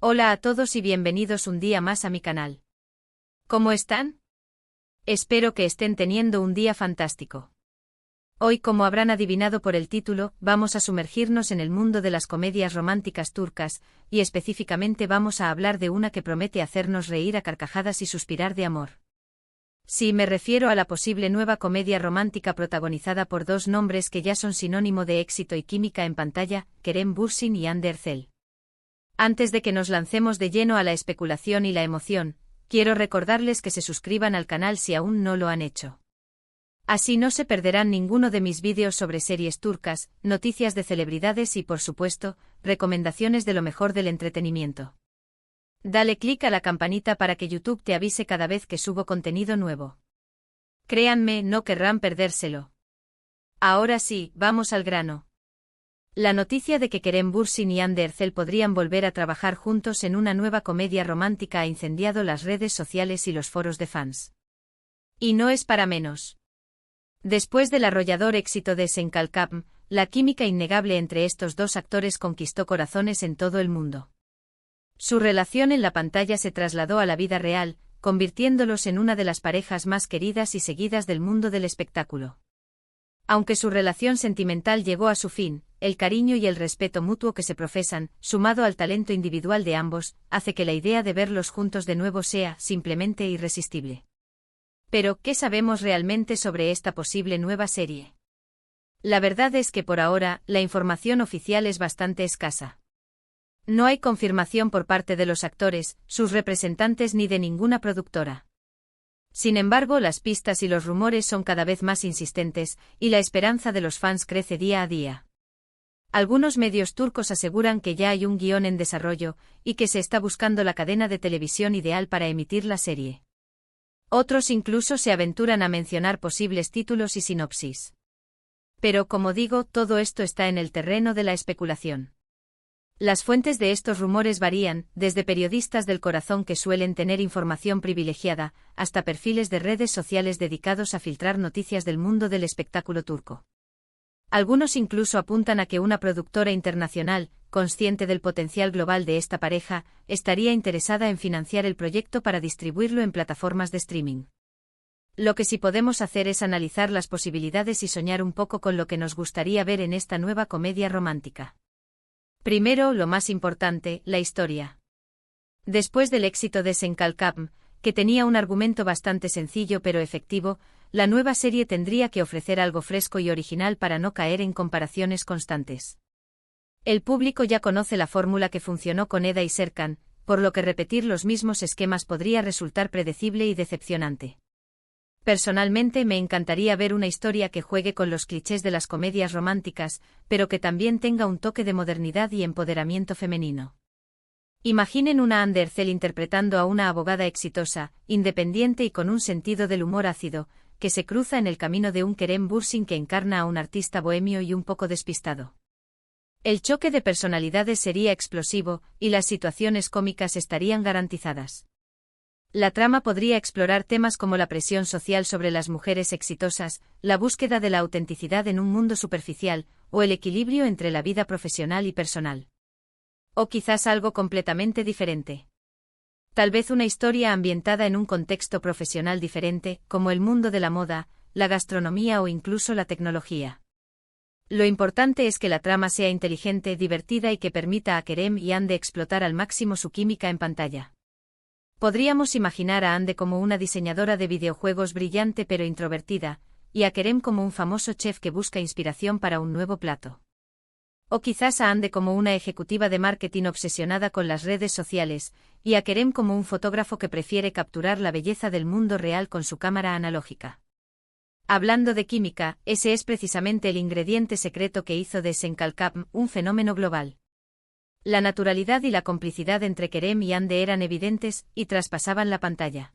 Hola a todos y bienvenidos un día más a mi canal. ¿Cómo están? Espero que estén teniendo un día fantástico. Hoy, como habrán adivinado por el título, vamos a sumergirnos en el mundo de las comedias románticas turcas, y específicamente vamos a hablar de una que promete hacernos reír a carcajadas y suspirar de amor. Sí, me refiero a la posible nueva comedia romántica protagonizada por dos nombres que ya son sinónimo de éxito y química en pantalla, Kerem Bürsin y Hande Erçel. Antes de que nos lancemos de lleno a la especulación y la emoción, quiero recordarles que se suscriban al canal si aún no lo han hecho. Así no se perderán ninguno de mis vídeos sobre series turcas, noticias de celebridades y, por supuesto, recomendaciones de lo mejor del entretenimiento. Dale clic a la campanita para que YouTube te avise cada vez que subo contenido nuevo. Créanme, no querrán perdérselo. Ahora sí, vamos al grano. La noticia de que Kerem Bürsin y Hande Erçel podrían volver a trabajar juntos en una nueva comedia romántica ha incendiado las redes sociales y los foros de fans. Y no es para menos. Después del arrollador éxito de Sen Kalkapm, la química innegable entre estos dos actores conquistó corazones en todo el mundo. Su relación en la pantalla se trasladó a la vida real, convirtiéndolos en una de las parejas más queridas y seguidas del mundo del espectáculo. Aunque su relación sentimental llegó a su fin, el cariño y el respeto mutuo que se profesan, sumado al talento individual de ambos, hace que la idea de verlos juntos de nuevo sea simplemente irresistible. Pero, ¿qué sabemos realmente sobre esta posible nueva serie? La verdad es que por ahora, la información oficial es bastante escasa. No hay confirmación por parte de los actores, sus representantes ni de ninguna productora. Sin embargo, las pistas y los rumores son cada vez más insistentes, y la esperanza de los fans crece día a día. Algunos medios turcos aseguran que ya hay un guión en desarrollo, y que se está buscando la cadena de televisión ideal para emitir la serie. Otros incluso se aventuran a mencionar posibles títulos y sinopsis. Pero, como digo, todo esto está en el terreno de la especulación. Las fuentes de estos rumores varían, desde periodistas del corazón que suelen tener información privilegiada, hasta perfiles de redes sociales dedicados a filtrar noticias del mundo del espectáculo turco. Algunos incluso apuntan a que una productora internacional, consciente del potencial global de esta pareja, estaría interesada en financiar el proyecto para distribuirlo en plataformas de streaming. Lo que sí podemos hacer es analizar las posibilidades y soñar un poco con lo que nos gustaría ver en esta nueva comedia romántica. Primero, lo más importante, la historia. Después del éxito de Sen Kalkapm, que tenía un argumento bastante sencillo pero efectivo, la nueva serie tendría que ofrecer algo fresco y original para no caer en comparaciones constantes. El público ya conoce la fórmula que funcionó con Eda y Serkan, por lo que repetir los mismos esquemas podría resultar predecible y decepcionante. Personalmente me encantaría ver una historia que juegue con los clichés de las comedias románticas, pero que también tenga un toque de modernidad y empoderamiento femenino. Imaginen una Hande Erçel interpretando a una abogada exitosa, independiente y con un sentido del humor ácido, que se cruza en el camino de un Kerem Bürsin que encarna a un artista bohemio y un poco despistado. El choque de personalidades sería explosivo, y las situaciones cómicas estarían garantizadas. La trama podría explorar temas como la presión social sobre las mujeres exitosas, la búsqueda de la autenticidad en un mundo superficial, o el equilibrio entre la vida profesional y personal. O quizás algo completamente diferente. Tal vez una historia ambientada en un contexto profesional diferente, como el mundo de la moda, la gastronomía o incluso la tecnología. Lo importante es que la trama sea inteligente, divertida y que permita a Kerem y Hande explotar al máximo su química en pantalla. Podríamos imaginar a Hande como una diseñadora de videojuegos brillante pero introvertida, y a Kerem como un famoso chef que busca inspiración para un nuevo plato. O quizás a Hande como una ejecutiva de marketing obsesionada con las redes sociales, y a Kerem como un fotógrafo que prefiere capturar la belleza del mundo real con su cámara analógica. Hablando de química, ese es precisamente el ingrediente secreto que hizo de Sen Kalkapm un fenómeno global. La naturalidad y la complicidad entre Kerem y Hande eran evidentes y traspasaban la pantalla.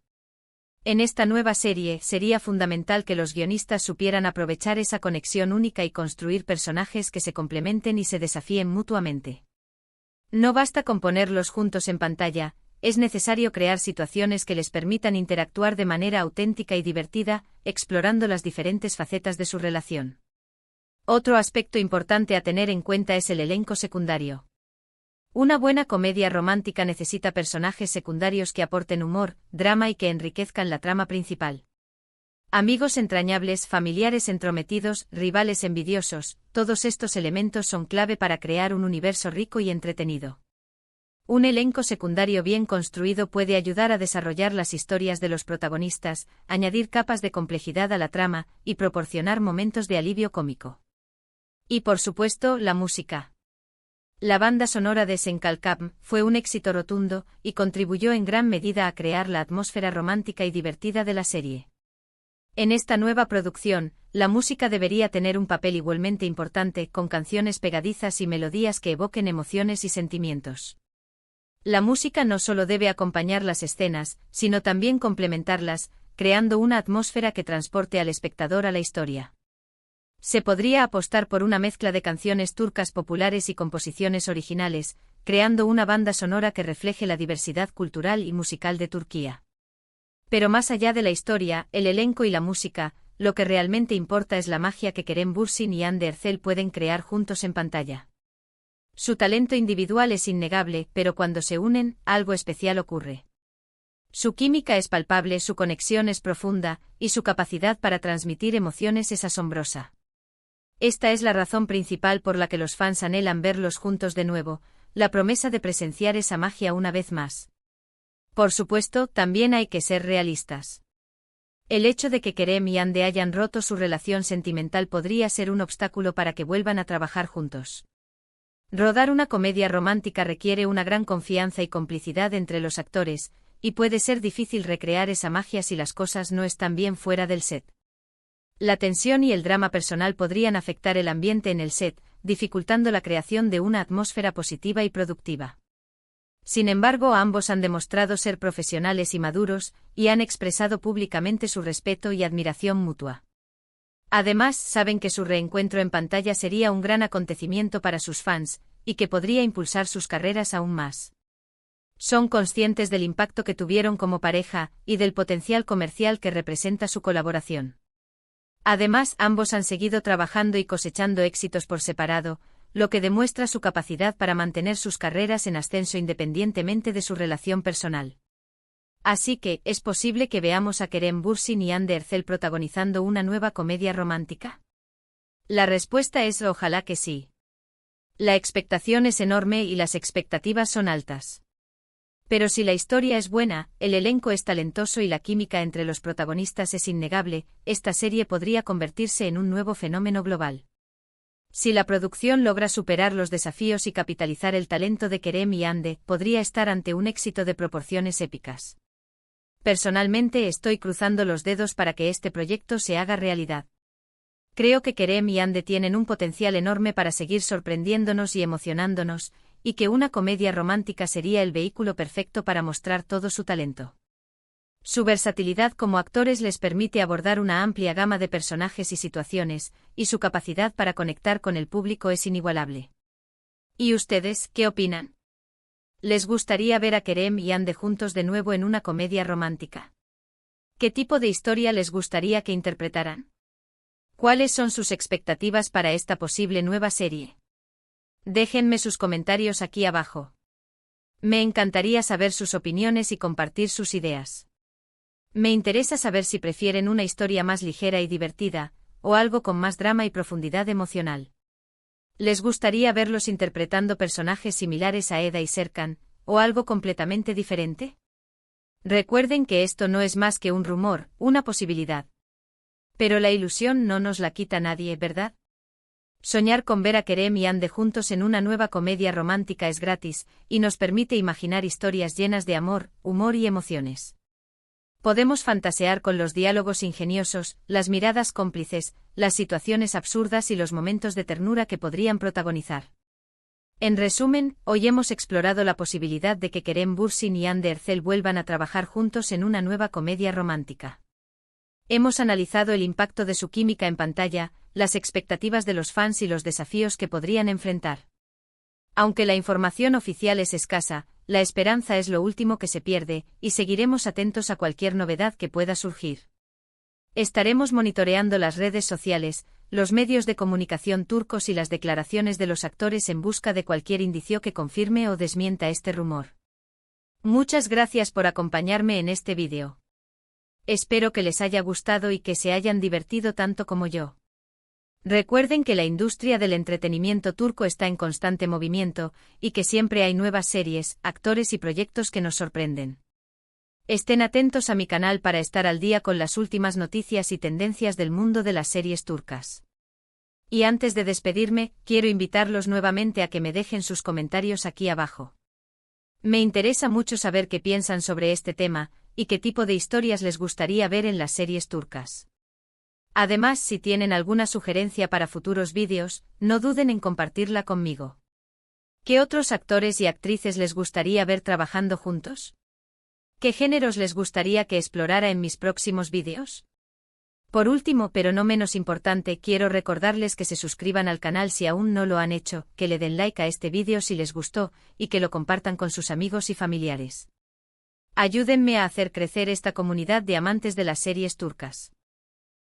En esta nueva serie sería fundamental que los guionistas supieran aprovechar esa conexión única y construir personajes que se complementen y se desafíen mutuamente. No basta con ponerlos juntos en pantalla, es necesario crear situaciones que les permitan interactuar de manera auténtica y divertida, explorando las diferentes facetas de su relación. Otro aspecto importante a tener en cuenta es el elenco secundario. Una buena comedia romántica necesita personajes secundarios que aporten humor, drama y que enriquezcan la trama principal. Amigos entrañables, familiares entrometidos, rivales envidiosos, todos estos elementos son clave para crear un universo rico y entretenido. Un elenco secundario bien construido puede ayudar a desarrollar las historias de los protagonistas, añadir capas de complejidad a la trama y proporcionar momentos de alivio cómico. Y por supuesto, la música. La banda sonora de Senkalkam fue un éxito rotundo y contribuyó en gran medida a crear la atmósfera romántica y divertida de la serie. En esta nueva producción, la música debería tener un papel igualmente importante, con canciones pegadizas y melodías que evoquen emociones y sentimientos. La música no solo debe acompañar las escenas, sino también complementarlas, creando una atmósfera que transporte al espectador a la historia. Se podría apostar por una mezcla de canciones turcas populares y composiciones originales, creando una banda sonora que refleje la diversidad cultural y musical de Turquía. Pero más allá de la historia, el elenco y la música, lo que realmente importa es la magia que Kerem Bürsin y Hande Erçel pueden crear juntos en pantalla. Su talento individual es innegable, pero cuando se unen, algo especial ocurre. Su química es palpable, su conexión es profunda, y su capacidad para transmitir emociones es asombrosa. Esta es la razón principal por la que los fans anhelan verlos juntos de nuevo, la promesa de presenciar esa magia una vez más. Por supuesto, también hay que ser realistas. El hecho de que Kerem y Hande hayan roto su relación sentimental podría ser un obstáculo para que vuelvan a trabajar juntos. Rodar una comedia romántica requiere una gran confianza y complicidad entre los actores, y puede ser difícil recrear esa magia si las cosas no están bien fuera del set. La tensión y el drama personal podrían afectar el ambiente en el set, dificultando la creación de una atmósfera positiva y productiva. Sin embargo, ambos han demostrado ser profesionales y maduros, y han expresado públicamente su respeto y admiración mutua. Además, saben que su reencuentro en pantalla sería un gran acontecimiento para sus fans, y que podría impulsar sus carreras aún más. Son conscientes del impacto que tuvieron como pareja, y del potencial comercial que representa su colaboración. Además, ambos han seguido trabajando y cosechando éxitos por separado, lo que demuestra su capacidad para mantener sus carreras en ascenso independientemente de su relación personal. Así que, ¿es posible que veamos a Kerem Bürsin y Hande Erçel protagonizando una nueva comedia romántica? La respuesta es ojalá que sí. La expectación es enorme y las expectativas son altas. Pero si la historia es buena, el elenco es talentoso y la química entre los protagonistas es innegable, esta serie podría convertirse en un nuevo fenómeno global. Si la producción logra superar los desafíos y capitalizar el talento de Kerem y Hande, podría estar ante un éxito de proporciones épicas. Personalmente estoy cruzando los dedos para que este proyecto se haga realidad. Creo que Kerem y Hande tienen un potencial enorme para seguir sorprendiéndonos y emocionándonos, y que una comedia romántica sería el vehículo perfecto para mostrar todo su talento. Su versatilidad como actores les permite abordar una amplia gama de personajes y situaciones, y su capacidad para conectar con el público es inigualable. ¿Y ustedes, qué opinan? ¿Les gustaría ver a Kerem y Hande juntos de nuevo en una comedia romántica? ¿Qué tipo de historia les gustaría que interpretaran? ¿Cuáles son sus expectativas para esta posible nueva serie? Déjenme sus comentarios aquí abajo. Me encantaría saber sus opiniones y compartir sus ideas. Me interesa saber si prefieren una historia más ligera y divertida, o algo con más drama y profundidad emocional. ¿Les gustaría verlos interpretando personajes similares a Eda y Serkan, o algo completamente diferente? Recuerden que esto no es más que un rumor, una posibilidad. Pero la ilusión no nos la quita nadie, ¿verdad? Soñar con ver a Kerem y Hande juntos en una nueva comedia romántica es gratis, y nos permite imaginar historias llenas de amor, humor y emociones. Podemos fantasear con los diálogos ingeniosos, las miradas cómplices, las situaciones absurdas y los momentos de ternura que podrían protagonizar. En resumen, hoy hemos explorado la posibilidad de que Kerem Bürsin y Hande Erçel vuelvan a trabajar juntos en una nueva comedia romántica. Hemos analizado el impacto de su química en pantalla, las expectativas de los fans y los desafíos que podrían enfrentar. Aunque la información oficial es escasa, la esperanza es lo último que se pierde, y seguiremos atentos a cualquier novedad que pueda surgir. Estaremos monitoreando las redes sociales, los medios de comunicación turcos y las declaraciones de los actores en busca de cualquier indicio que confirme o desmienta este rumor. Muchas gracias por acompañarme en este vídeo. Espero que les haya gustado y que se hayan divertido tanto como yo. Recuerden que la industria del entretenimiento turco está en constante movimiento, y que siempre hay nuevas series, actores y proyectos que nos sorprenden. Estén atentos a mi canal para estar al día con las últimas noticias y tendencias del mundo de las series turcas. Y antes de despedirme, quiero invitarlos nuevamente a que me dejen sus comentarios aquí abajo. Me interesa mucho saber qué piensan sobre este tema, y qué tipo de historias les gustaría ver en las series turcas. Además, si tienen alguna sugerencia para futuros vídeos, no duden en compartirla conmigo. ¿Qué otros actores y actrices les gustaría ver trabajando juntos? ¿Qué géneros les gustaría que explorara en mis próximos vídeos? Por último, pero no menos importante, quiero recordarles que se suscriban al canal si aún no lo han hecho, que le den like a este vídeo si les gustó, y que lo compartan con sus amigos y familiares. Ayúdenme a hacer crecer esta comunidad de amantes de las series turcas.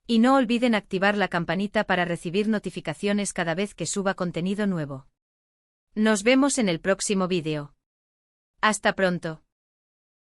Y no olviden activar la campanita para recibir notificaciones cada vez que suba contenido nuevo. Nos vemos en el próximo vídeo. Hasta pronto.